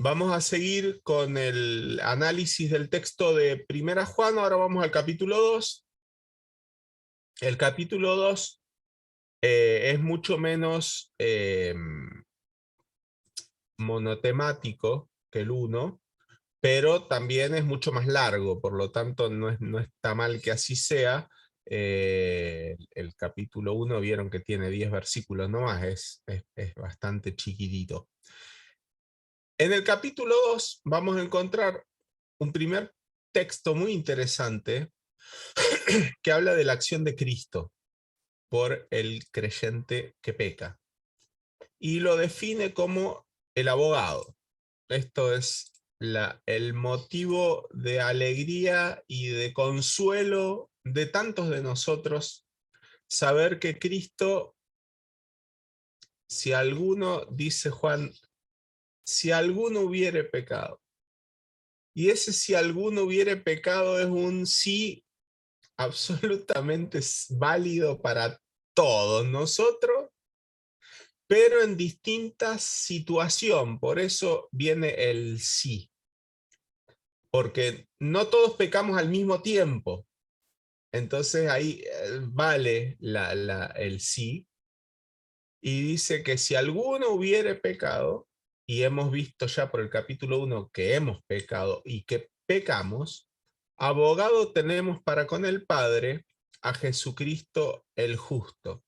Vamos a seguir con el análisis del texto de Primera Juan. Ahora vamos al capítulo 2. El capítulo 2 es mucho menos monotemático que el 1, pero también es mucho más largo, por lo tanto no está mal que así sea. El capítulo 1 vieron que tiene 10 versículos nomás, es bastante chiquitito. En el capítulo 2 vamos a encontrar un primer texto muy interesante que habla de la acción de Cristo por el creyente que peca. Y lo define como el abogado. Esto es el motivo de alegría y de consuelo de tantos de nosotros, saber que Cristo, si alguno, dice Juan, si alguno hubiere pecado, y ese si alguno hubiere pecado es un sí absolutamente válido para todos nosotros, pero en distintas situaciones. Por eso viene el sí, porque no todos pecamos al mismo tiempo. Entonces ahí vale el sí, y dice que si alguno hubiere pecado, y hemos visto ya por el capítulo 1 que hemos pecado y que pecamos, abogado tenemos para con el Padre a Jesucristo el justo.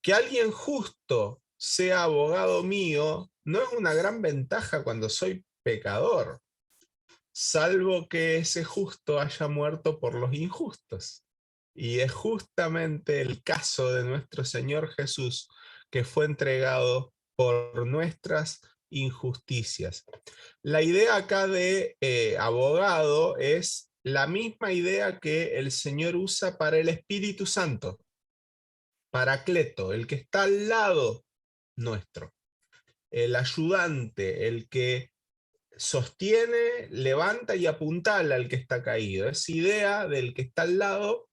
Que alguien justo sea abogado mío no es una gran ventaja cuando soy pecador, salvo que ese justo haya muerto por los injustos. Y es justamente el caso de nuestro Señor Jesús, que fue entregado por nuestras injusticias. La idea acá de abogado es la misma idea que el Señor usa para el Espíritu Santo, Paracleto, el que está al lado nuestro, el ayudante, el que sostiene, levanta y apuntala al que está caído. Esa idea del que está al lado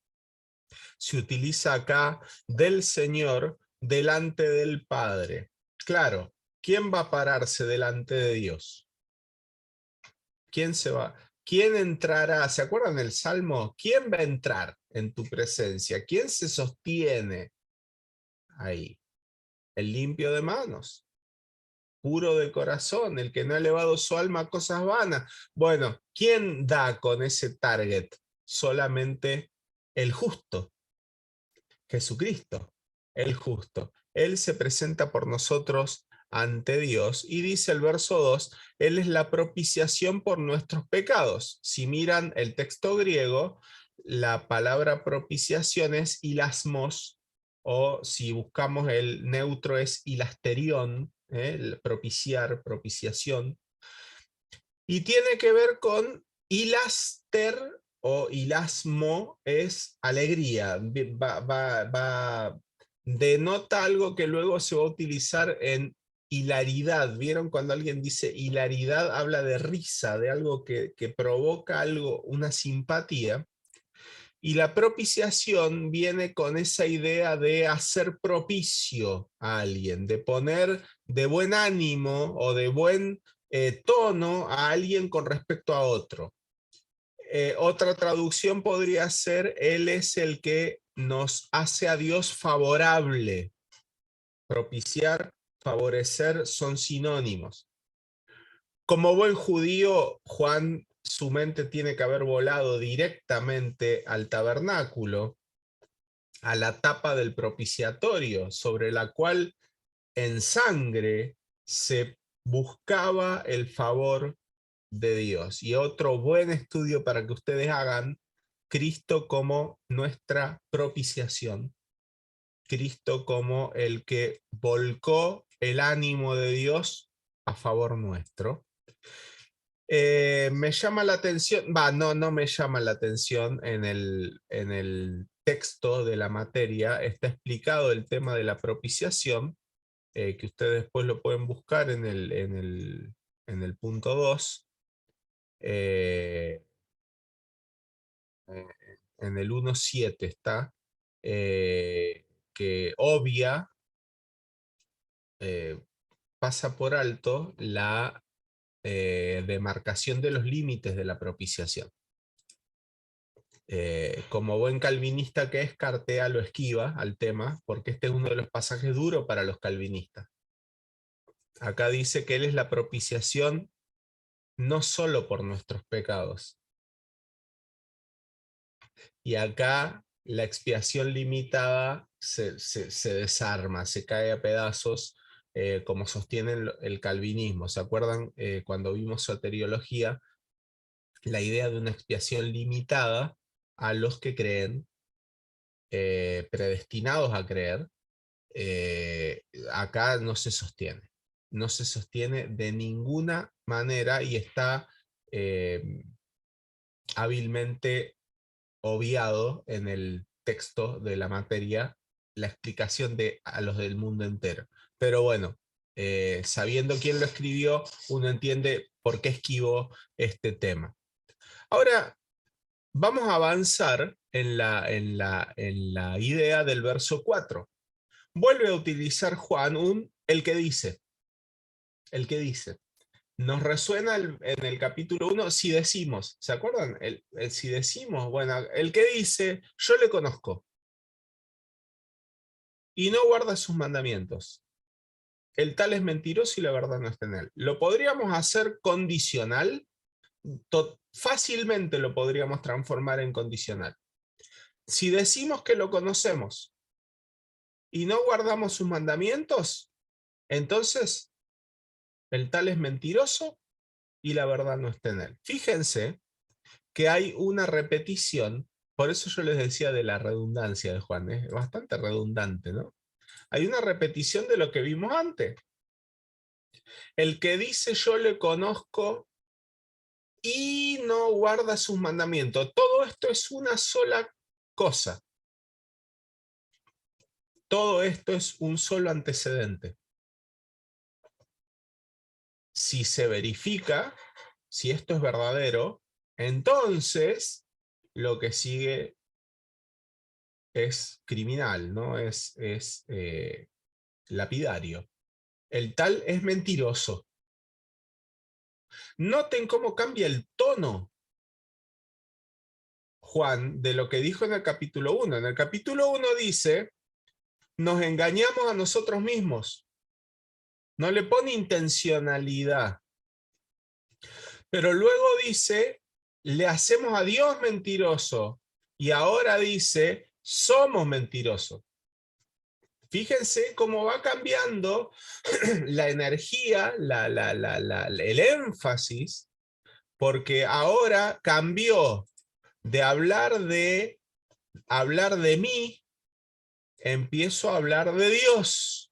se utiliza acá del Señor delante del Padre. Claro, ¿quién va a pararse delante de Dios? ¿Quién se va? ¿Quién entrará? ¿Se acuerdan del Salmo? ¿Quién va a entrar en tu presencia? ¿Quién se sostiene ahí? El limpio de manos, puro de corazón, el que no ha elevado su alma a cosas vanas. Bueno, ¿quién da con ese target? Solamente el justo, Jesucristo, el justo. Él se presenta por nosotros ante Dios y dice el verso 2, Él es la propiciación por nuestros pecados. Si miran el texto griego, la palabra propiciación es hilasmos, o si buscamos el neutro es hilasterión, el propiciar, propiciación, y tiene que ver con hilaster o hilasmo, es alegría, denota algo que luego se va a utilizar en hilaridad. ¿Vieron cuando alguien dice hilaridad? Habla de risa, de algo que provoca algo, una simpatía. Y la propiciación viene con esa idea de hacer propicio a alguien, de poner de buen ánimo o de buen tono a alguien con respecto a otro. Otra traducción podría ser, Él es el que nos hace a Dios favorable. Propiciar, favorecer son sinónimos. Como buen judío, Juan, su mente tiene que haber volado directamente al tabernáculo, a la tapa del propiciatorio, sobre la cual en sangre se buscaba el favor de Dios. Y otro buen estudio para que ustedes hagan, Cristo como nuestra propiciación, Cristo como el que volcó el ánimo de Dios a favor nuestro. Me llama la atención, no me llama la atención en el texto de la materia, está explicado el tema de la propiciación, que ustedes después lo pueden buscar en el punto 2, eh, eh, en el 1.7 está, que obvia, eh, pasa por alto demarcación de los límites de la propiciación. Como buen calvinista que es, Cartea lo esquiva al tema, porque este es uno de los pasajes duros para los calvinistas. Acá dice que Él es la propiciación no solo por nuestros pecados. Y acá la expiación limitada se desarma, se cae a pedazos, como sostiene el calvinismo. ¿Se acuerdan cuando vimos soteriología? La idea de una expiación limitada a los que creen, predestinados a creer, acá no se sostiene. No se sostiene de ninguna manera y está hábilmente obviado en el texto de la materia la explicación a los del mundo entero. Pero bueno, sabiendo quién lo escribió, uno entiende por qué esquivó este tema. Ahora, vamos a avanzar en la idea del verso 4. Vuelve a utilizar Juan el que dice. El que dice. Nos resuena en el capítulo 1 si decimos, ¿se acuerdan? El si decimos, bueno, el que dice, yo le conozco y no guarda sus mandamientos. El tal es mentiroso y la verdad no está en él. Lo podríamos hacer condicional, fácilmente lo podríamos transformar en condicional. Si decimos que lo conocemos y no guardamos sus mandamientos, entonces el tal es mentiroso y la verdad no está en él. Fíjense que hay una repetición, por eso yo les decía de la redundancia de Juan, es bastante redundante, ¿no? Hay una repetición de lo que vimos antes. El que dice yo le conozco y no guarda sus mandamientos. Todo esto es una sola cosa. Todo esto es un solo antecedente. Si se verifica, si esto es verdadero, entonces lo que sigue es criminal, ¿no? Es lapidario. El tal es mentiroso. Noten cómo cambia el tono Juan de lo que dijo en el capítulo 1. En el capítulo 1 dice, nos engañamos a nosotros mismos. No le pone intencionalidad. Pero luego dice, le hacemos a Dios mentiroso. Y ahora dice, somos mentirosos. Fíjense cómo va cambiando la energía, el énfasis, porque ahora cambió de hablar de mí, empiezo a hablar de Dios.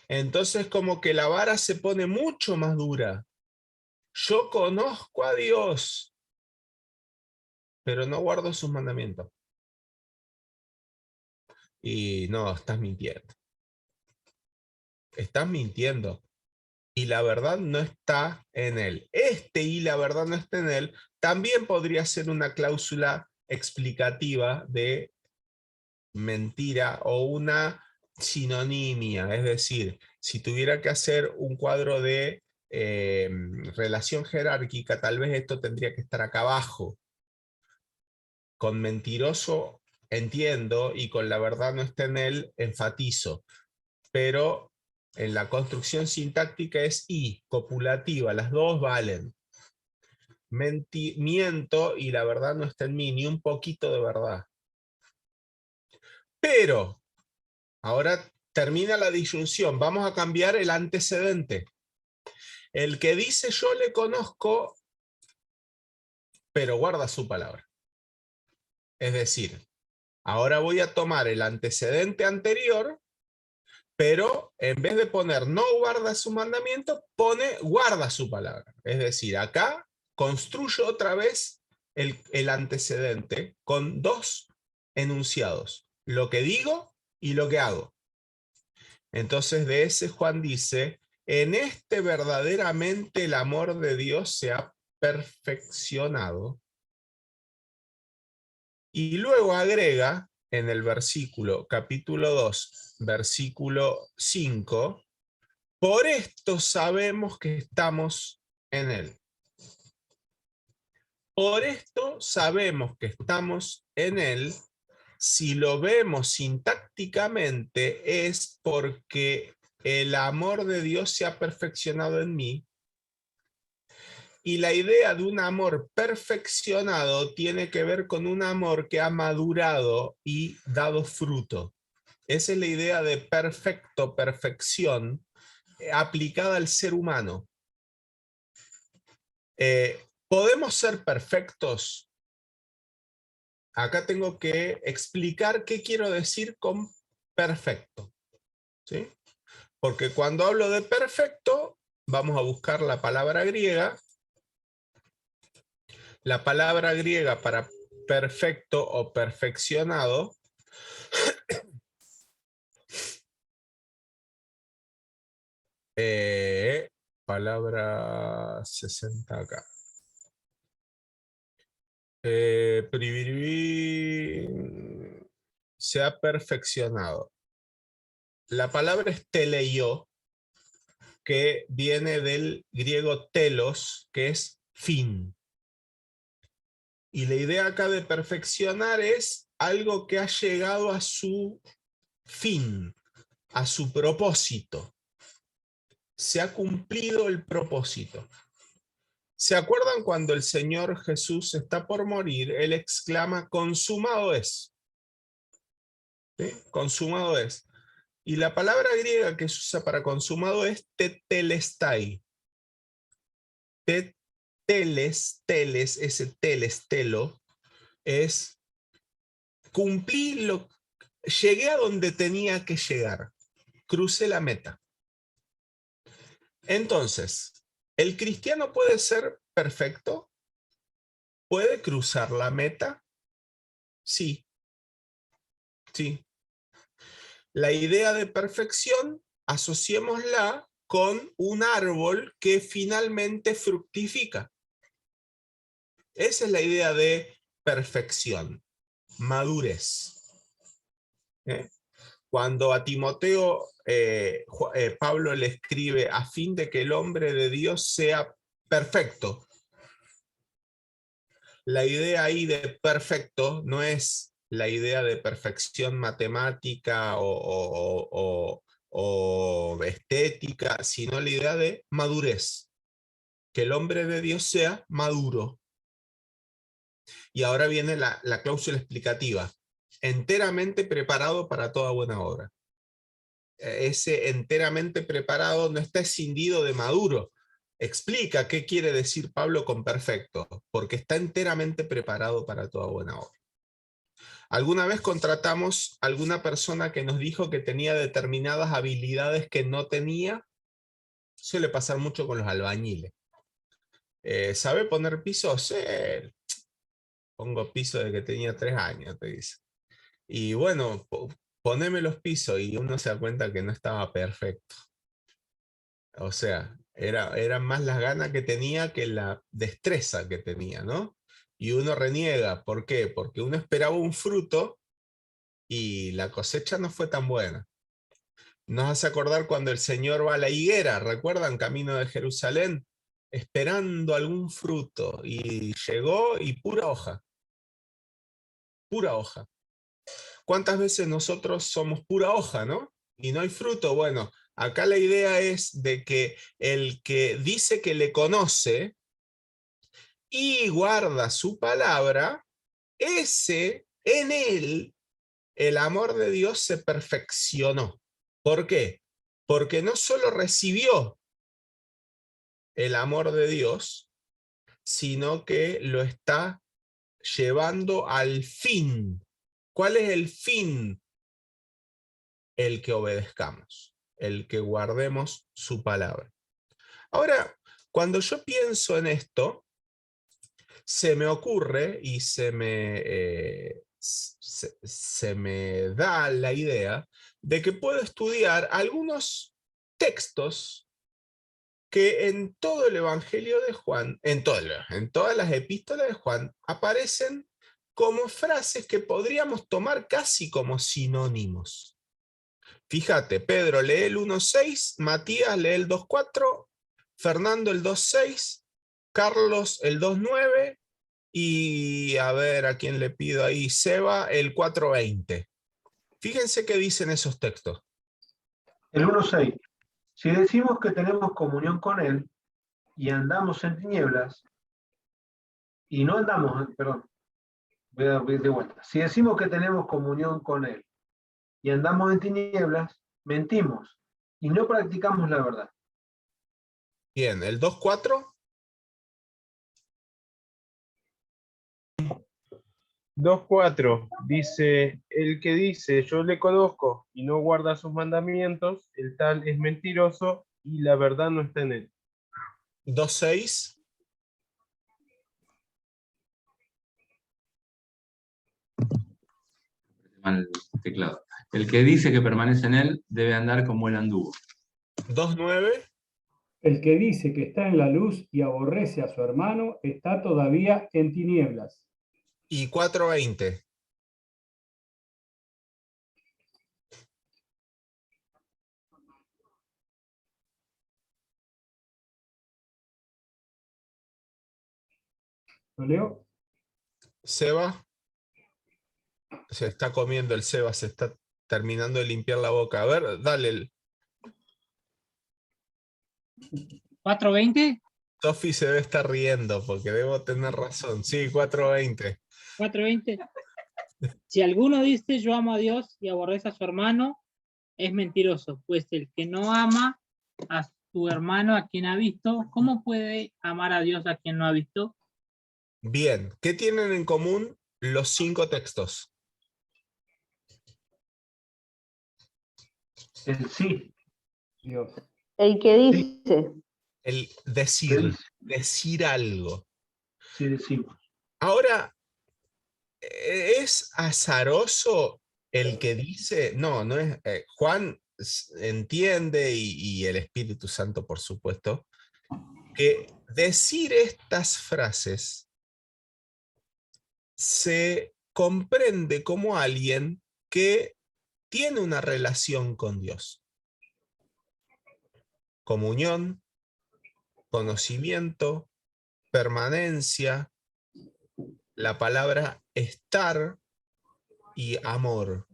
Entonces como que la vara se pone mucho más dura. Yo conozco a Dios, pero no guardo sus mandamientos. Y no, estás mintiendo. Estás mintiendo. Y la verdad no está en él. Y la verdad no está en él, también podría ser una cláusula explicativa de mentira o una sinonimia. Es decir, si tuviera que hacer un cuadro de relación jerárquica, tal vez esto tendría que estar acá abajo. Con mentiroso entiendo y con la verdad no está en él enfatizo. Pero en la construcción sintáctica es y, copulativa, las dos valen. Miento y la verdad no está en mí, ni un poquito de verdad. Pero, ahora termina la disyunción, vamos a cambiar el antecedente. El que dice yo le conozco, pero guarda su palabra. Es decir, ahora voy a tomar el antecedente anterior, pero en vez de poner no guarda su mandamiento, pone guarda su palabra. Es decir, acá construyo otra vez el antecedente con dos enunciados, lo que digo y lo que hago. Entonces de ese Juan dice, en este verdaderamente el amor de Dios se ha perfeccionado. Y luego agrega en el capítulo 2, versículo 5, Por esto sabemos que estamos en Él. Por esto sabemos que estamos en Él. Si lo vemos sintácticamente, es porque el amor de Dios se ha perfeccionado en mí. Y la idea de un amor perfeccionado tiene que ver con un amor que ha madurado y dado fruto. Esa es la idea de perfecto, perfección, aplicada al ser humano. ¿Podemos ser perfectos? Acá tengo que explicar qué quiero decir con perfecto, ¿sí? Porque cuando hablo de perfecto, vamos a buscar la palabra griega. La palabra griega para perfecto o perfeccionado palabra 60 acá. Se ha perfeccionado. La palabra es teleio, que viene del griego telos, que es fin. Y la idea acá de perfeccionar es algo que ha llegado a su fin, a su propósito. Se ha cumplido el propósito. ¿Se acuerdan cuando el Señor Jesús está por morir? Él exclama, consumado es. ¿Sí? Consumado es. Y la palabra griega que se usa para consumado es tetelestai. Teles, ese teles, telo, es cumplir llegué a donde tenía que llegar. Crucé la meta. Entonces, ¿el cristiano puede ser perfecto? ¿Puede cruzar la meta? Sí, sí. La idea de perfección, asociémosla con un árbol que finalmente fructifica. Esa es la idea de perfección, madurez. ¿Eh? Cuando a Timoteo Pablo le escribe a fin de que el hombre de Dios sea perfecto, la idea ahí de perfecto no es la idea de perfección matemática o estética, sino la idea de madurez, que el hombre de Dios sea maduro. Y ahora viene la cláusula explicativa, enteramente preparado para toda buena obra. Ese enteramente preparado no está escindido de maduro. Explica qué quiere decir Pablo con perfecto, porque está enteramente preparado para toda buena obra. ¿Alguna vez contratamos a alguna persona que nos dijo que tenía determinadas habilidades que no tenía? Suele pasar mucho con los albañiles. ¿Sabe poner pisos? Sí, pongo piso de que tenía 3 años, te dice. Y bueno, poneme los pisos y uno se da cuenta que no estaba perfecto. O sea, eran más las ganas que tenía que la destreza que tenía, ¿no? Y uno reniega. ¿Por qué? Porque uno esperaba un fruto y la cosecha no fue tan buena. Nos hace acordar cuando el Señor va a la higuera, ¿recuerdan? Camino de Jerusalén, esperando algún fruto. Y llegó y pura hoja. Pura hoja. ¿Cuántas veces nosotros somos pura hoja, no? Y no hay fruto. Bueno, acá la idea es de que el que dice que le conoce y guarda su palabra, ese, en él, el amor de Dios se perfeccionó. ¿Por qué? Porque no solo recibió el amor de Dios, sino que lo está llevando al fin. ¿Cuál es el fin? El que obedezcamos, el que guardemos su palabra. Ahora, cuando yo pienso en esto, se me ocurre y se me da la idea de que puedo estudiar algunos textos que en todo el Evangelio de Juan, en todas las epístolas de Juan, aparecen como frases que podríamos tomar casi como sinónimos. Fíjate, Pedro lee el 1.6, Matías lee el 2.4, Fernando el 2.6, Carlos el 2.9 y a ver a quién le pido ahí, Seba el 4.20. Fíjense qué dicen esos textos. El 1.6. Si decimos que tenemos comunión con Él y andamos en tinieblas, y no andamos, perdón, voy a ir de vuelta. Si decimos que tenemos comunión con Él y andamos en tinieblas, mentimos y no practicamos la verdad. Bien, el 2.4. 2.4 dice, el que dice yo le conozco y no guarda sus mandamientos, el tal es mentiroso y la verdad no está en él. 2.6. Mal teclado. El que dice que permanece en él debe andar como él anduvo. 2.9. El que dice que está en la luz y aborrece a su hermano está todavía en tinieblas. Y 4.20. ¿Lo leo? Seba. Se está comiendo el Seba, se está terminando de limpiar la boca. A ver, dale. 4:20. Sofi se debe estar riendo porque debo tener razón. Sí, 4.20. 4:20. Si alguno dice yo amo a Dios y aborrece a su hermano, es mentiroso, pues el que no ama a su hermano a quien ha visto, ¿cómo puede amar a Dios a quien no ha visto? Bien, ¿qué tienen en común los 5 textos? El sí. Dios. El que Sí. dice. El ¿Qué decir, dice? decir algo. Sí decimos. Ahora, ¿es azaroso el que dice? No, no es. Juan entiende, y el Espíritu Santo, por supuesto, que decir estas frases se comprende como alguien que tiene una relación con Dios. Comunión, conocimiento, permanencia, la palabra estar y amor.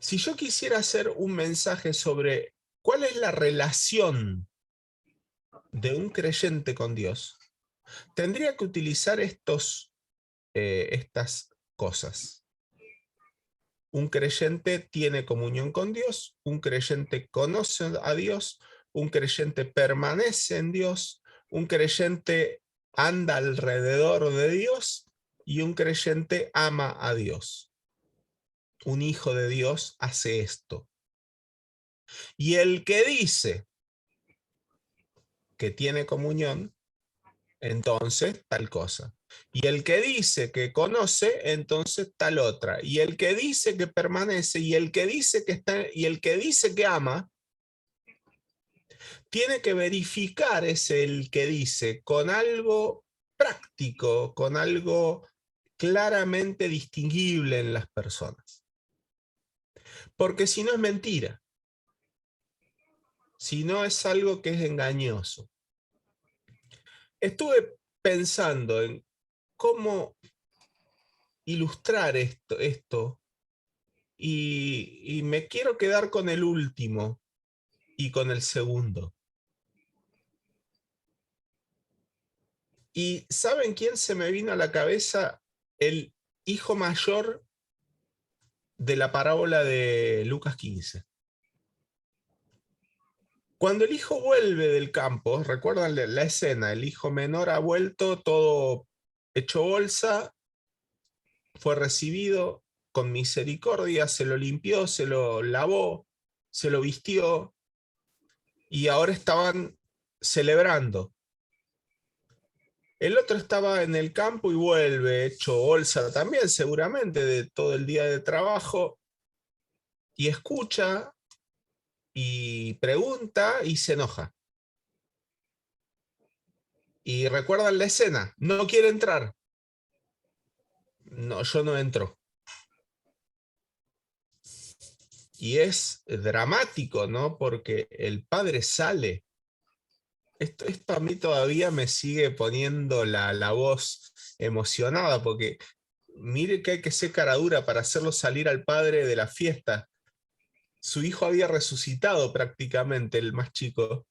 Si yo quisiera hacer un mensaje sobre cuál es la relación de un creyente con Dios, tendría que utilizar estas cosas. Un creyente tiene comunión con Dios, un creyente conoce a Dios, un creyente permanece en Dios, un creyente anda alrededor de Dios y un creyente ama a Dios. Un hijo de Dios hace esto. Y el que dice que tiene comunión, entonces tal cosa. Y el que dice que conoce, entonces tal otra. Y el que dice que permanece, y el que dice que está, y el que dice que ama, tiene que verificar ese el que dice con algo práctico, con algo claramente distinguible en las personas. Porque si no es mentira, si no es algo que es engañoso. Estuve pensando en cómo ilustrar esto y me quiero quedar con el último y con el segundo. ¿Y saben quién se me vino a la cabeza? El hijo mayor de la parábola de Lucas 15. Cuando el hijo vuelve del campo, recuerdan la escena, el hijo menor ha vuelto todo hecho bolsa, fue recibido con misericordia, se lo limpió, se lo lavó, se lo vistió y ahora estaban celebrando. El otro estaba en el campo y vuelve hecho bolsa también, seguramente, de todo el día de trabajo, y escucha y pregunta y se enoja. Y recuerdan la escena, no quiere entrar. No, yo no entro. Y es dramático, ¿no? Porque el padre sale. Esto a mí todavía me sigue poniendo la voz emocionada, porque mire que hay que ser cara dura para hacerlo salir al padre de la fiesta. Su hijo había resucitado prácticamente, el más chico,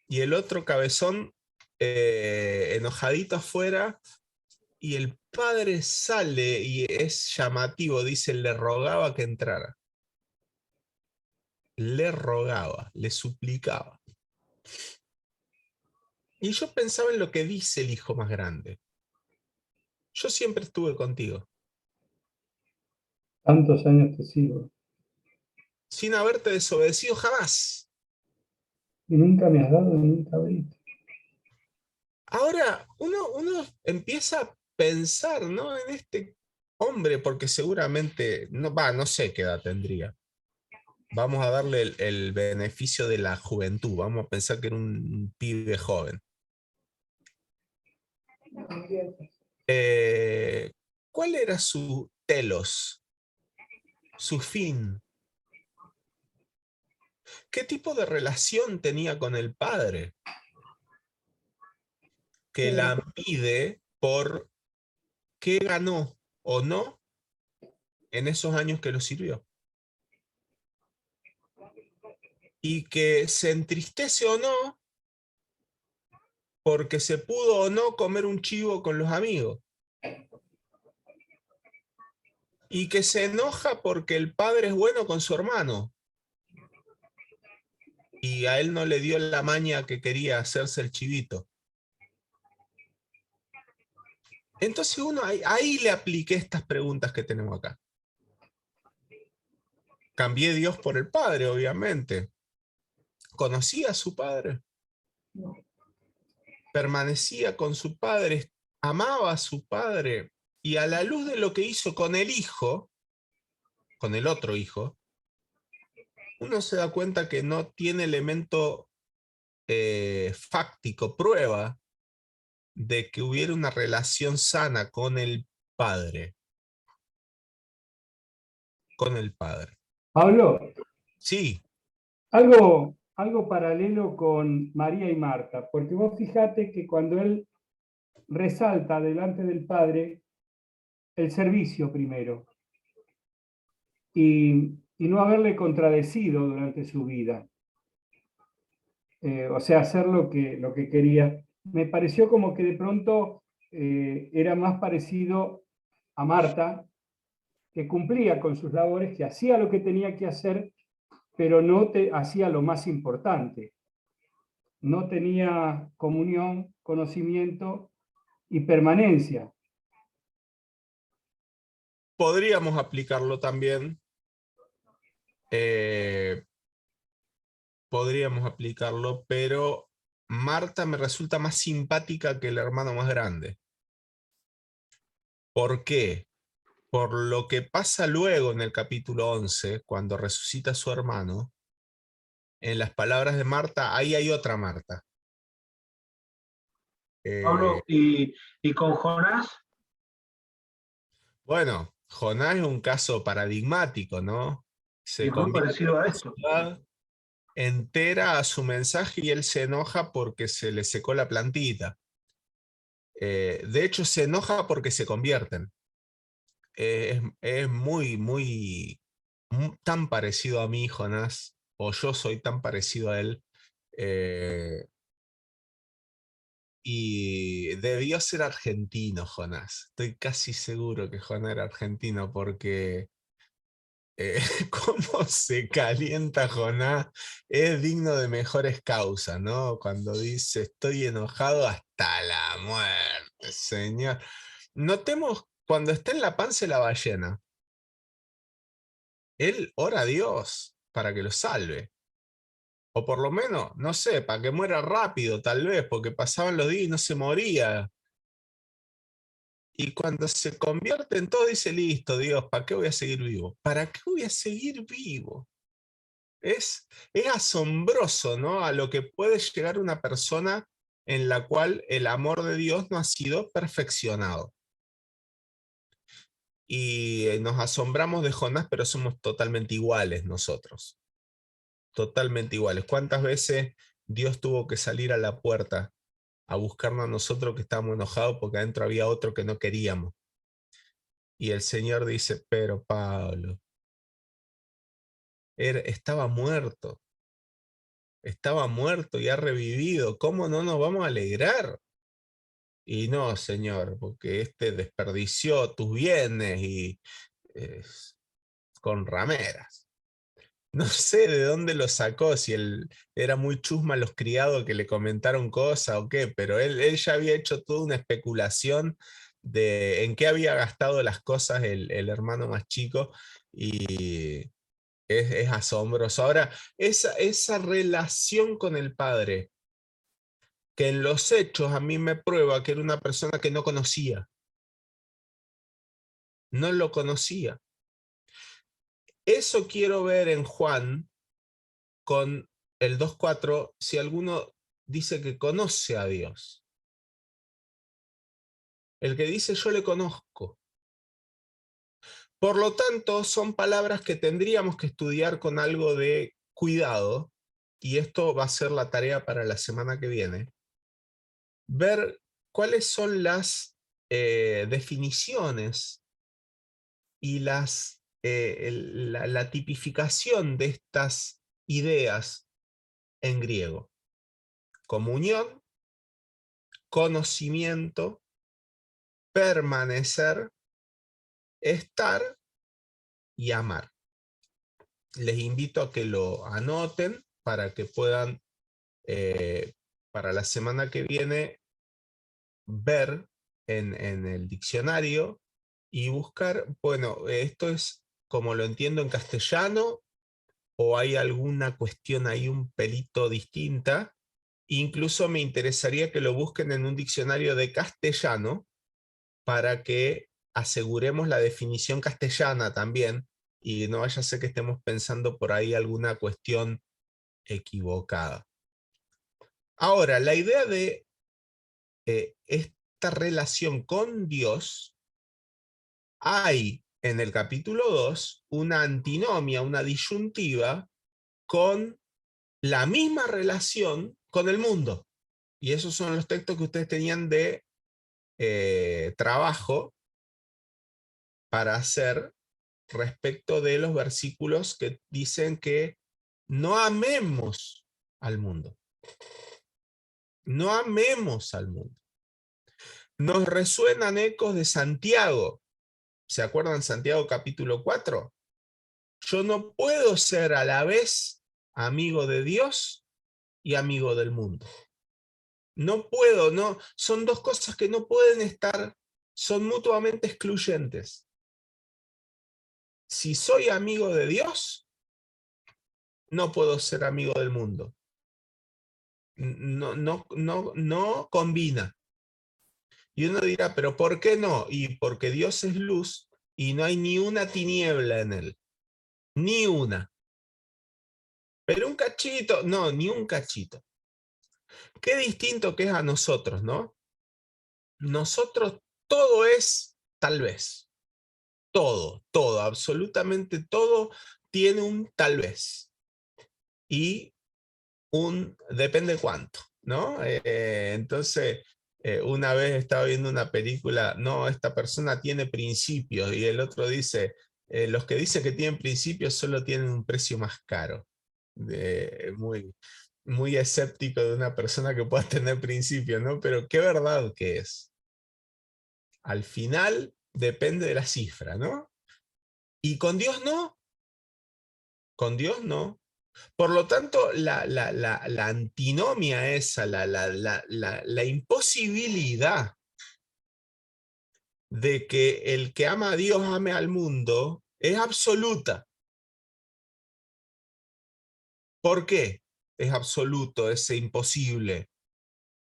y el otro cabezón enojadito afuera, y el padre sale y es llamativo, dice, le rogaba que entrara. Le rogaba, le suplicaba. Y yo pensaba en lo que dice el hijo más grande. Yo siempre estuve contigo, Tantos años te sigo. sin haberte desobedecido jamás. Y nunca me has dado, nunca abriste. Ahora, uno empieza a pensar, ¿no? En este hombre, porque seguramente, no sé qué edad tendría. Vamos a darle el beneficio de la juventud, vamos a pensar que era un pibe joven. ¿Cuál era su telos, su fin? ¿Qué tipo de relación tenía con el padre? Que la mide por qué ganó o no en esos años que lo sirvió. Y que se entristece o no porque se pudo o no comer un chivo con los amigos. Y que se enoja porque el padre es bueno con su hermano. Y a él no le dio la maña que quería hacerse el chivito. Entonces ahí le apliqué estas preguntas que tenemos acá. Cambié Dios por el padre, obviamente. ¿Conocía a su padre? Permanecía con su padre, amaba a su padre, y a la luz de lo que hizo con el hijo, con el otro hijo, uno se da cuenta que no tiene elemento fáctico, prueba de que hubiera una relación sana con el padre. Con el padre. Pablo, Sí, algo paralelo con María y Marta, porque vos fijate que cuando él resalta delante del Padre el servicio primero y no haberle contradecido durante su vida, o sea, hacer lo que quería, me pareció como que de pronto era más parecido a Marta, que cumplía con sus labores, que hacía lo que tenía que hacer, pero no hacía lo más importante. No tenía comunión, conocimiento y permanencia. podríamos aplicarlo también. Podríamos aplicarlo, pero Marta me resulta más simpática que el hermano más grande. ¿Por qué? Por lo que pasa luego en el capítulo 11, cuando resucita a su hermano, en las palabras de Marta, ahí hay otra Marta. Pablo, y con Jonás, Bueno, Jonás es un caso paradigmático, ¿no? Se y muy convierte parecido a en esto. una ciudad entera a su mensaje y él se enoja porque se le secó la plantita. De hecho, se enoja porque se convierten. Es tan parecido a mí, Jonás, o yo soy tan parecido a él. Y debió ser argentino, Jonás. Estoy casi seguro que Jonás era argentino porque cómo se calienta Jonás es digno de mejores causas, ¿no? Cuando dice estoy enojado hasta la muerte, señor. Notemos cuando está en la panza de la ballena, él ora a Dios para que lo salve. O por lo menos, no sé, para que muera rápido, tal vez, porque pasaban los días y no se moría. Y cuando se convierte en todo, dice, listo, Dios, ¿para qué voy a seguir vivo? ¿Para qué voy a seguir vivo? Es asombroso, ¿no? A lo que puede llegar una persona en la cual el amor de Dios no ha sido perfeccionado. y nos asombramos de Jonás, pero somos totalmente iguales nosotros. Totalmente iguales. ¿Cuántas veces Dios tuvo que salir a la puerta a buscarnos a nosotros que estábamos enojados porque adentro había otro que no queríamos? Y el Señor dice, pero Pablo, estaba muerto y ha revivido, ¿cómo no nos vamos a alegrar? Y no, Señor, porque este desperdició tus bienes y con rameras. No sé de dónde lo sacó, si él era muy chusma los criados que le comentaron cosas o qué, pero él ya había hecho toda una especulación de en qué había gastado las cosas el hermano más chico, y es asombroso. Ahora, esa relación con el padre, que en los hechos a mí me prueba que era una persona que no conocía. No lo conocía. Eso quiero ver en Juan con el 2:4, si alguno dice que conoce a Dios. El que dice yo le conozco. Por lo tanto, son palabras que tendríamos que estudiar con algo de cuidado, y esto va a ser la tarea para la semana que viene. Ver cuáles son las definiciones y la tipificación de estas ideas en griego. Comunión, conocimiento, permanecer, estar y amar. Les invito a que lo anoten para que puedan, para la semana que viene, ver en el diccionario y buscar, bueno, esto es como lo entiendo en castellano, o hay alguna cuestión ahí un pelito distinta. Incluso me interesaría que lo busquen en un diccionario de castellano para que aseguremos la definición castellana también, y no vaya a ser que estemos pensando por ahí alguna cuestión equivocada. Ahora, la idea de esta relación con Dios, hay en el capítulo 2 una antinomia, una disyuntiva con la misma relación con el mundo. Y esos son los textos que ustedes tenían de trabajo para hacer respecto de los versículos que dicen que no amemos al mundo. No amemos al mundo. Nos resuenan ecos de Santiago. ¿Se acuerdan Santiago capítulo 4? Yo no puedo ser a la vez amigo de Dios y amigo del mundo. No puedo, no, son dos cosas que no pueden estar, son mutuamente excluyentes. Si soy amigo de Dios, no puedo ser amigo del mundo. No combina. Y uno dirá, ¿pero por qué no? Y porque Dios es luz y no hay ni una tiniebla en él. Ni una. Pero un cachito, no, ni un cachito. Qué distinto que es a nosotros, ¿no? Nosotros todo es tal vez. Todo, absolutamente todo tiene un tal vez. Y un depende cuánto, ¿no? Entonces, una vez estaba viendo una película, no, esta persona tiene principios, y el otro dice, los que dicen que tienen principios solo tienen un precio más caro. Muy, muy escéptico de una persona que pueda tener principios, ¿no? Pero qué verdad que es. Al final depende de la cifra, ¿no? Y con Dios no. Con Dios no. Por lo tanto, la antinomia esa, la imposibilidad de que el que ama a Dios ame al mundo es absoluta. ¿Por qué es absoluto, es imposible?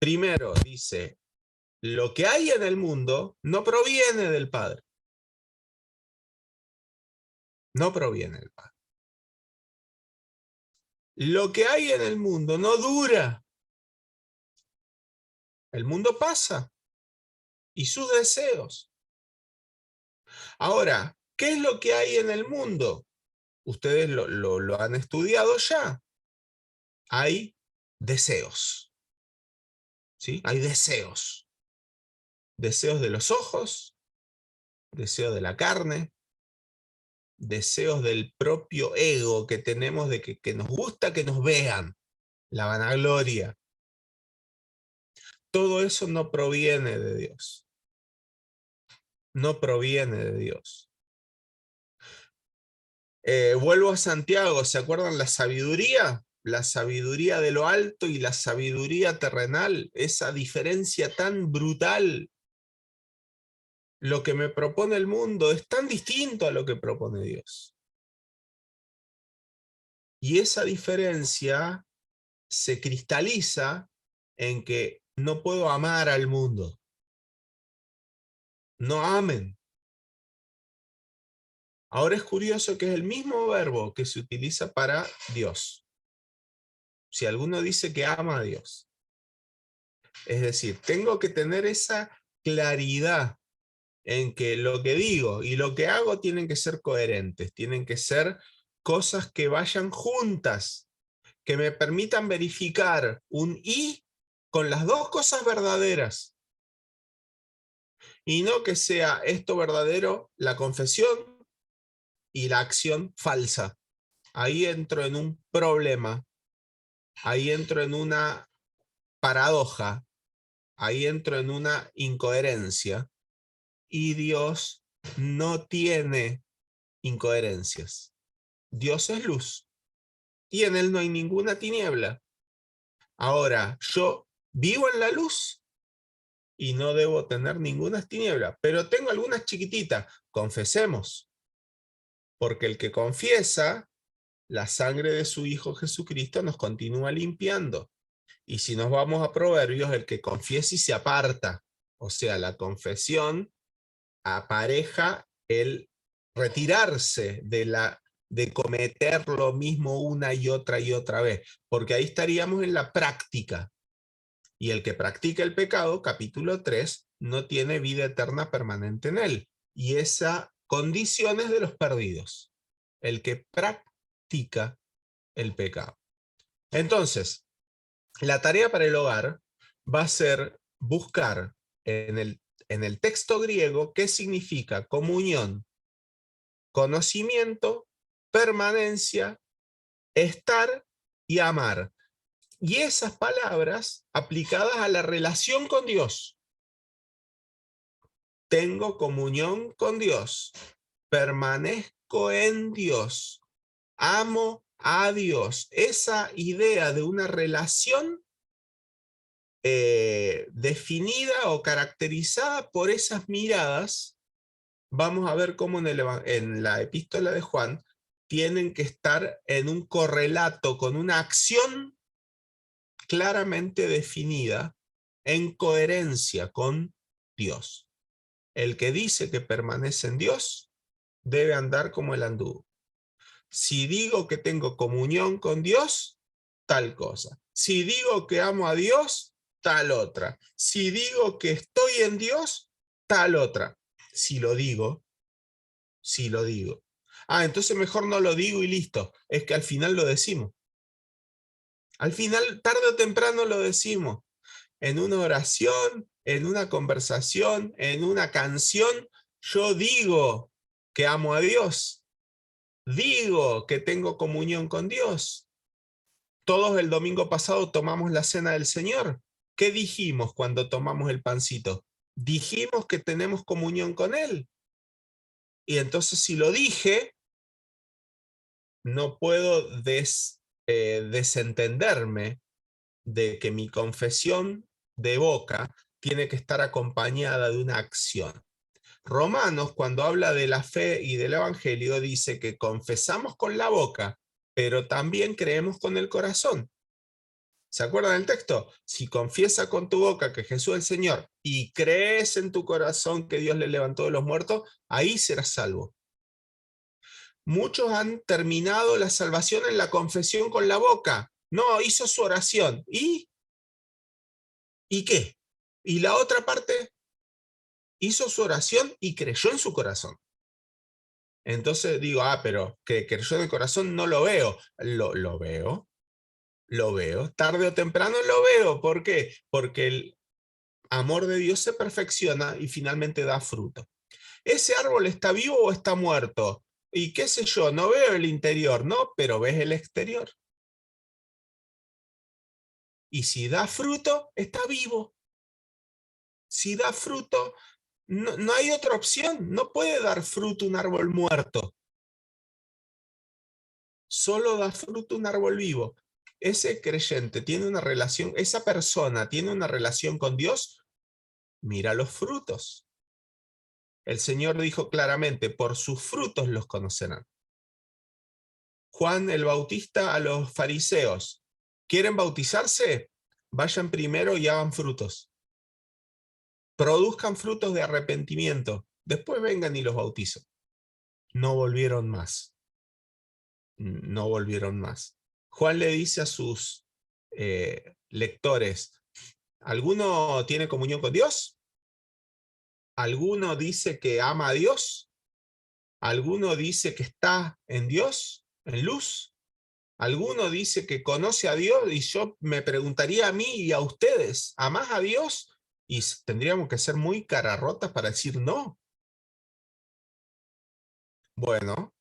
Primero, dice, lo que hay en el mundo no proviene del Padre. No proviene del Padre. Lo que hay en el mundo no dura. El mundo pasa y sus deseos. Ahora, ¿qué es lo que hay en el mundo? Ustedes lo han estudiado ya. Hay deseos. ¿Sí? Hay deseos. Deseos de los ojos, deseos de la carne, deseos del propio ego que tenemos de que nos gusta que nos vean, la vanagloria. Todo eso no proviene de Dios. No proviene de Dios. Vuelvo a Santiago, ¿se acuerdan la sabiduría? La sabiduría de lo alto y la sabiduría terrenal, esa diferencia tan brutal. Lo que me propone el mundo es tan distinto a lo que propone Dios. Y esa diferencia se cristaliza en que no puedo amar al mundo. No amen. Ahora es curioso que es el mismo verbo que se utiliza para Dios. Si alguno dice que ama a Dios. Es decir, tengo que tener esa claridad en que lo que digo y lo que hago tienen que ser coherentes, tienen que ser cosas que vayan juntas, que me permitan verificar un y con las dos cosas verdaderas. Y no que sea esto verdadero, la confesión y la acción falsa. Ahí entro en un problema, ahí entro en una paradoja, ahí entro en una incoherencia. Y Dios no tiene incoherencias. Dios es luz y en él no hay ninguna tiniebla. Ahora, yo vivo en la luz y no debo tener ninguna tiniebla, pero tengo algunas chiquititas. Confesemos, porque el que confiesa, la sangre de su Hijo Jesucristo nos continúa limpiando. Y si nos vamos a Proverbios, el que confiesa y se aparta, o sea, la confesión apareja el retirarse de cometer lo mismo una y otra vez, porque ahí estaríamos en la práctica. Y el que practica el pecado, capítulo 3, no tiene vida eterna permanente en él. Y esa condición es de los perdidos. El que practica el pecado. Entonces, la tarea para el hogar va a ser buscar en el texto griego qué significa comunión, conocimiento, permanencia, estar y amar. Y esas palabras aplicadas a la relación con Dios. Tengo comunión con Dios, permanezco en Dios, amo a Dios. Esa idea de una relación definida o caracterizada por esas miradas, vamos a ver cómo en la epístola de Juan tienen que estar en un correlato con una acción claramente definida en coherencia con Dios. El que dice que permanece en Dios debe andar como él anduvo. Si digo que tengo comunión con Dios, tal cosa. Si digo que amo a Dios, tal otra. Si digo que estoy en Dios, tal otra. Si lo digo. Entonces mejor no lo digo y listo. Es que al final lo decimos. Al final, tarde o temprano lo decimos. En una oración, en una conversación, en una canción, yo digo que amo a Dios. Digo que tengo comunión con Dios. Todos el domingo pasado tomamos la cena del Señor. ¿Qué dijimos cuando tomamos el pancito? Dijimos que tenemos comunión con Él. Y entonces si lo dije, no puedo desentenderme de que mi confesión de boca tiene que estar acompañada de una acción. Romanos, cuando habla de la fe y del evangelio, dice que confesamos con la boca, pero también creemos con el corazón. ¿Se acuerdan del texto? Si confiesas con tu boca que Jesús es el Señor y crees en tu corazón que Dios le levantó de los muertos, ahí serás salvo. Muchos han terminado la salvación en la confesión con la boca. No, hizo su oración. ¿Y qué? Y la otra parte, hizo su oración y creyó en su corazón. Entonces digo, pero que yo en el corazón no lo veo. Lo veo. Lo veo. Tarde o temprano lo veo. ¿Por qué? Porque el amor de Dios se perfecciona y finalmente da fruto. ¿Ese árbol está vivo o está muerto? Y qué sé yo, no veo el interior, ¿no? Pero ves el exterior. Y si da fruto, está vivo. Si da fruto, no hay otra opción. No puede dar fruto un árbol muerto. Solo da fruto un árbol vivo. Ese creyente tiene una relación, esa persona tiene una relación con Dios, mira los frutos. El Señor dijo claramente, por sus frutos los conocerán. Juan el Bautista a los fariseos, ¿quieren bautizarse? Vayan primero y hagan frutos. Produzcan frutos de arrepentimiento. Después vengan y los bautizo. No volvieron más. No volvieron más. Juan le dice a sus lectores, ¿alguno tiene comunión con Dios? ¿Alguno dice que ama a Dios? ¿Alguno dice que está en Dios, en luz? ¿Alguno dice que conoce a Dios? Y yo me preguntaría a mí y a ustedes, ¿amás a Dios? Y tendríamos que ser muy cararrotas para decir no. Bueno,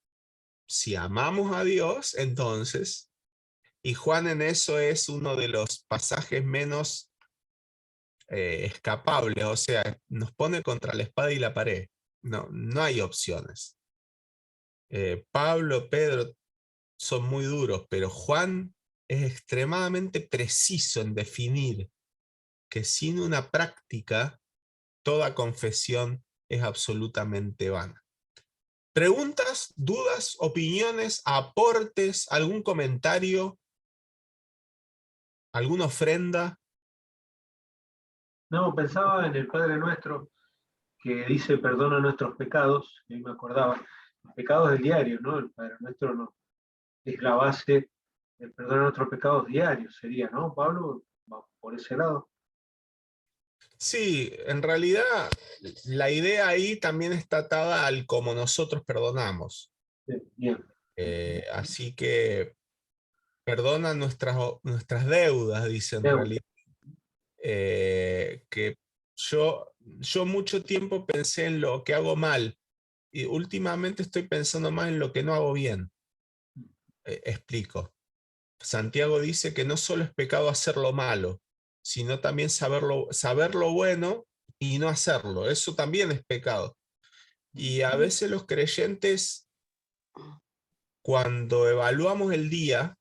si amamos a Dios, entonces, y Juan en eso es uno de los pasajes menos escapables, o sea, nos pone contra la espada y la pared. No hay opciones. Pablo, Pedro son muy duros, pero Juan es extremadamente preciso en definir que sin una práctica, toda confesión es absolutamente vana. ¿Preguntas, dudas, opiniones, aportes, algún comentario, alguna ofrenda? No, pensaba en el Padre Nuestro, que dice perdona nuestros pecados, y me acordaba, los pecados del diario, ¿no? El Padre Nuestro no, es la base de perdona nuestros pecados diarios, sería, ¿no, Pablo? Va por ese lado. Sí, en realidad la idea ahí también está atada al cómo nosotros perdonamos. Sí, bien. Así que perdona nuestras deudas, dice en realidad. Que yo mucho tiempo pensé en lo que hago mal y últimamente estoy pensando más en lo que no hago bien. Explico. Santiago dice que no solo es pecado hacer lo malo, sino también saber lo bueno y no hacerlo. Eso también es pecado. Y a veces los creyentes, cuando evaluamos el día,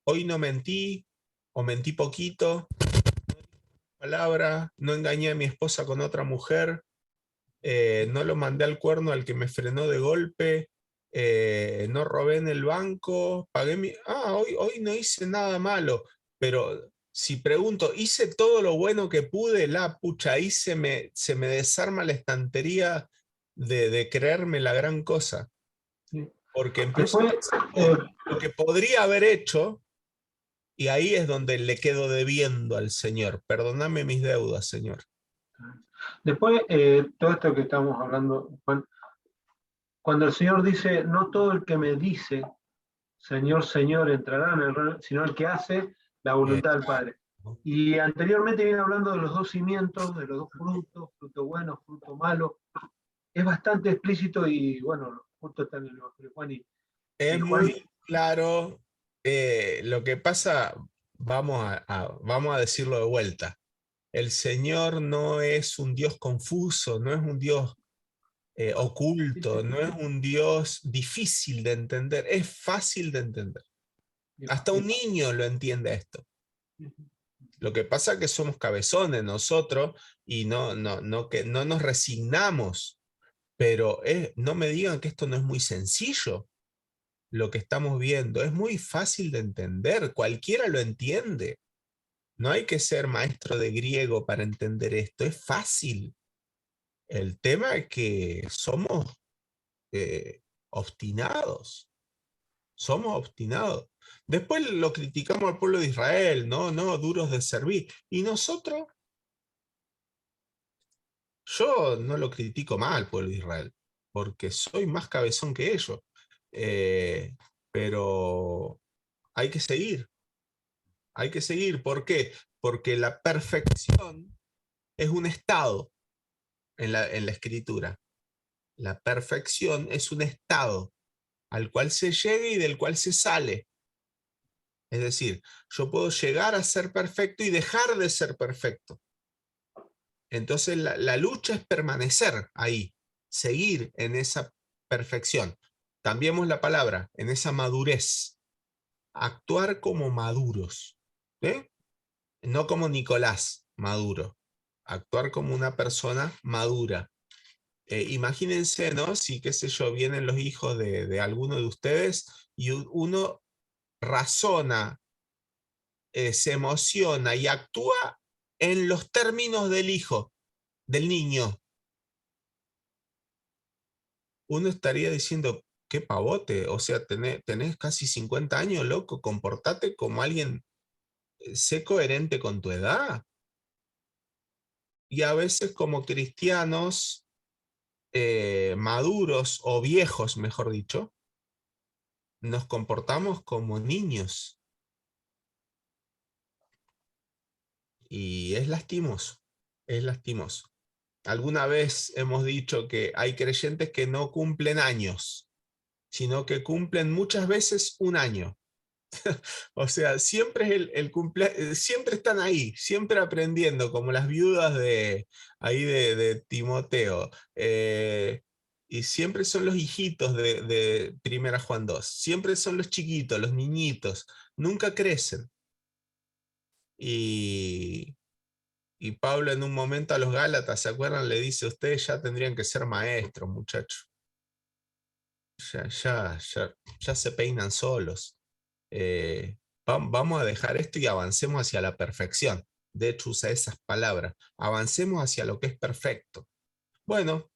hoy no mentí o mentí poquito, palabra, no engañé a mi esposa con otra mujer, no lo mandé al cuerno al que me frenó de golpe, no robé en el banco, pagué hoy no hice nada malo, pero si pregunto, ¿hice todo lo bueno que pude? La pucha, ahí se me desarma la estantería de creerme la gran cosa. Sí. Porque empiezo a pensar lo que podría haber hecho, y ahí es donde le quedo debiendo al Señor. Perdóname mis deudas, Señor. Después, todo esto que estamos hablando, Juan, cuando el Señor dice, no todo el que me dice, Señor, Señor, entrará en el reino, sino el que hace la voluntad del Padre. Y anteriormente viene hablando de los dos cimientos, de los dos frutos, fruto bueno, fruto malo. Es bastante explícito y bueno, justo está en el Evangelio Juan. Es Juan, muy claro. Lo que pasa, vamos a decirlo de vuelta. El Señor no es un Dios confuso, no es un Dios oculto, no es un Dios difícil de entender, es fácil de entender. Hasta un niño lo entiende esto. Lo que pasa es que somos cabezones nosotros y no nos resignamos, pero no me digan que esto no es muy sencillo. Lo que estamos viendo es muy fácil de entender, cualquiera lo entiende. No hay que ser maestro de griego para entender esto, es fácil. El tema es que somos obstinados. Somos obstinados. Después lo criticamos al pueblo de Israel, no, duros de servir. ¿Y nosotros? Yo no lo critico más al pueblo de Israel, porque soy más cabezón que ellos. Pero hay que seguir, hay que seguir. ¿Por qué? Porque la perfección es un estado en la escritura. La perfección es un estado al cual se llega y del cual se sale. Es decir, yo puedo llegar a ser perfecto y dejar de ser perfecto. Entonces la lucha es permanecer ahí, seguir en esa perfección. Cambiemos la palabra, en esa madurez. Actuar como maduros. ¿Sí? No como Nicolás Maduro. Actuar como una persona madura. Imagínense, ¿no? Si, qué sé yo, vienen los hijos de alguno de ustedes y uno razona, se emociona y actúa en los términos del hijo, del niño. Uno estaría diciendo, qué pavote, o sea, tenés casi 50 años, loco, comportate como alguien, sé coherente con tu edad. Y a veces como cristianos maduros o viejos, mejor dicho, nos comportamos como niños. Y es lastimoso, es lastimoso. Alguna vez hemos dicho que hay creyentes que no cumplen años, sino que cumplen muchas veces un año. O sea, siempre es siempre están ahí, siempre aprendiendo, como las viudas ahí de Timoteo. Y siempre son los hijitos de Primera Juan 2. Siempre son los chiquitos, los niñitos. Nunca crecen. Y Pablo en un momento a los Gálatas, ¿se acuerdan? Le dice, ustedes ya tendrían que ser maestros, muchachos. Ya se peinan solos. Vamos a dejar esto y avancemos hacia la perfección. De hecho, usa esas palabras. Avancemos hacia lo que es perfecto. Bueno,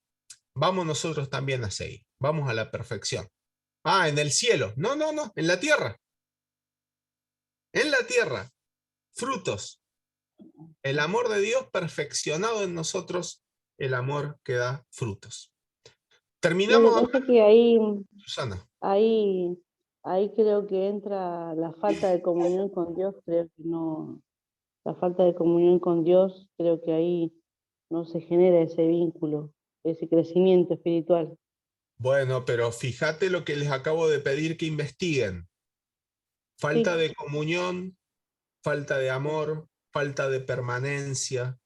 vamos nosotros también a seguir. Vamos a la perfección. Ah, en el cielo. No, en la tierra. En la tierra. Frutos. El amor de Dios perfeccionado en nosotros, el amor que da frutos. Lo que Terminamos, pasa es que ahí, Susana. ahí, ahí creo que entra la falta de comunión con Dios, creo que no, la falta de comunión con Dios, creo que ahí no se genera ese vínculo, ese crecimiento espiritual. Bueno, pero fíjate lo que les acabo de pedir que investiguen. Falta Sí. de comunión, falta de amor, falta de permanencia.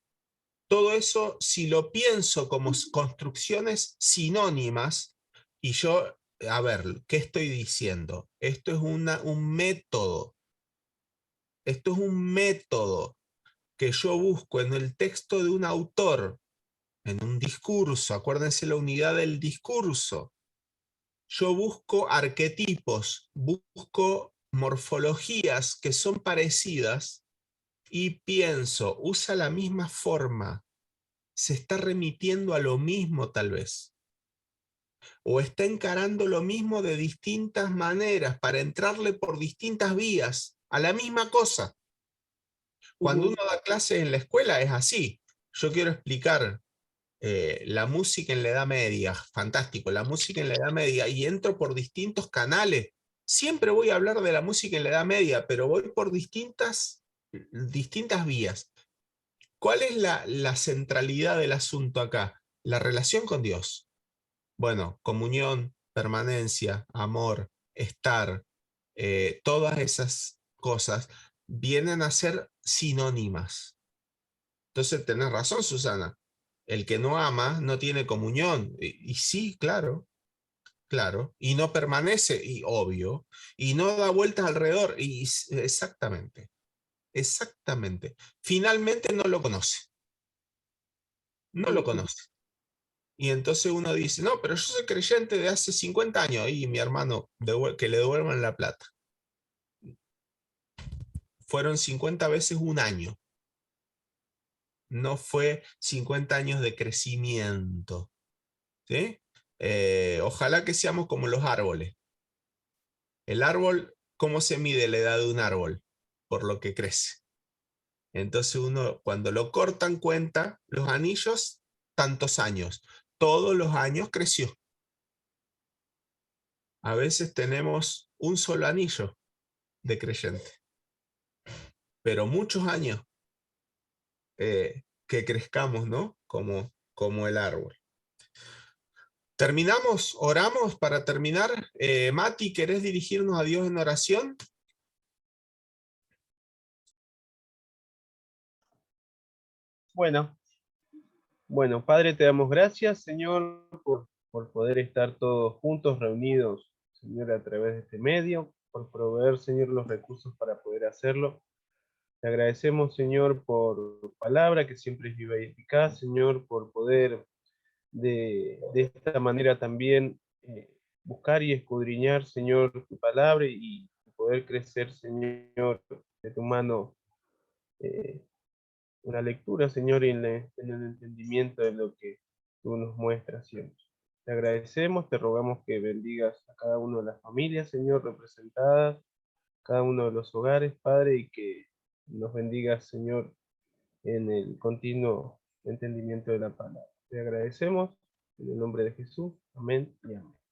Todo eso, si lo pienso como construcciones sinónimas, y yo, a ver, ¿qué estoy diciendo? Esto es un método. Esto es un método que yo busco en el texto de un autor, en un discurso. Acuérdense la unidad del discurso. Yo busco arquetipos, busco morfologías que son parecidas y pienso, usa la misma forma, se está remitiendo a lo mismo tal vez, o está encarando lo mismo de distintas maneras para entrarle por distintas vías a la misma cosa. Cuando uno da clases en la escuela es así. Yo quiero explicar la música en la Edad Media, fantástico, la música en la Edad Media, y entro por distintos canales. Siempre voy a hablar de la música en la Edad Media, pero voy por distintas vías. ¿Cuál es la centralidad del asunto acá? La relación con Dios. Bueno, comunión, permanencia, amor, estar, todas esas cosas vienen a ser sinónimas. Entonces tenés razón, Susana. El que no ama no tiene comunión. Y sí, claro, claro. Y no permanece, y obvio. Y no da vueltas alrededor. Y exactamente, exactamente. Finalmente no lo conoce. No lo conoce. Y entonces uno dice, no, pero yo soy creyente de hace 50 años. Y mi hermano, que le devuelvan la plata. Fueron 50 veces un año. No fue 50 años de crecimiento. ¿Sí? Ojalá que seamos como los árboles. El árbol, ¿cómo se mide la edad de un árbol? Por lo que crece. Entonces uno, cuando lo cortan, cuenta los anillos tantos años. Todos los años creció. A veces tenemos un solo anillo de creyente, pero muchos años que crezcamos, ¿no? Como el árbol. ¿Terminamos? ¿Oramos para terminar? Mati, ¿querés dirigirnos a Dios en oración? Bueno, Padre, te damos gracias, Señor, por poder estar todos juntos, reunidos, Señor, a través de este medio, por proveer, Señor, los recursos para poder hacerlo. Te agradecemos, Señor, por tu palabra, que siempre es viva y eficaz, Señor, por poder de esta manera también buscar y escudriñar, Señor, tu palabra y poder crecer, Señor, de tu mano en la lectura, Señor, y en el entendimiento de lo que tú nos muestras siempre. Te agradecemos, te rogamos que bendigas a cada una de las familias, Señor, representadas, cada uno de los hogares, Padre, y que nos bendigas, Señor, en el continuo entendimiento de la palabra. Te agradecemos en el nombre de Jesús. Amén y amén.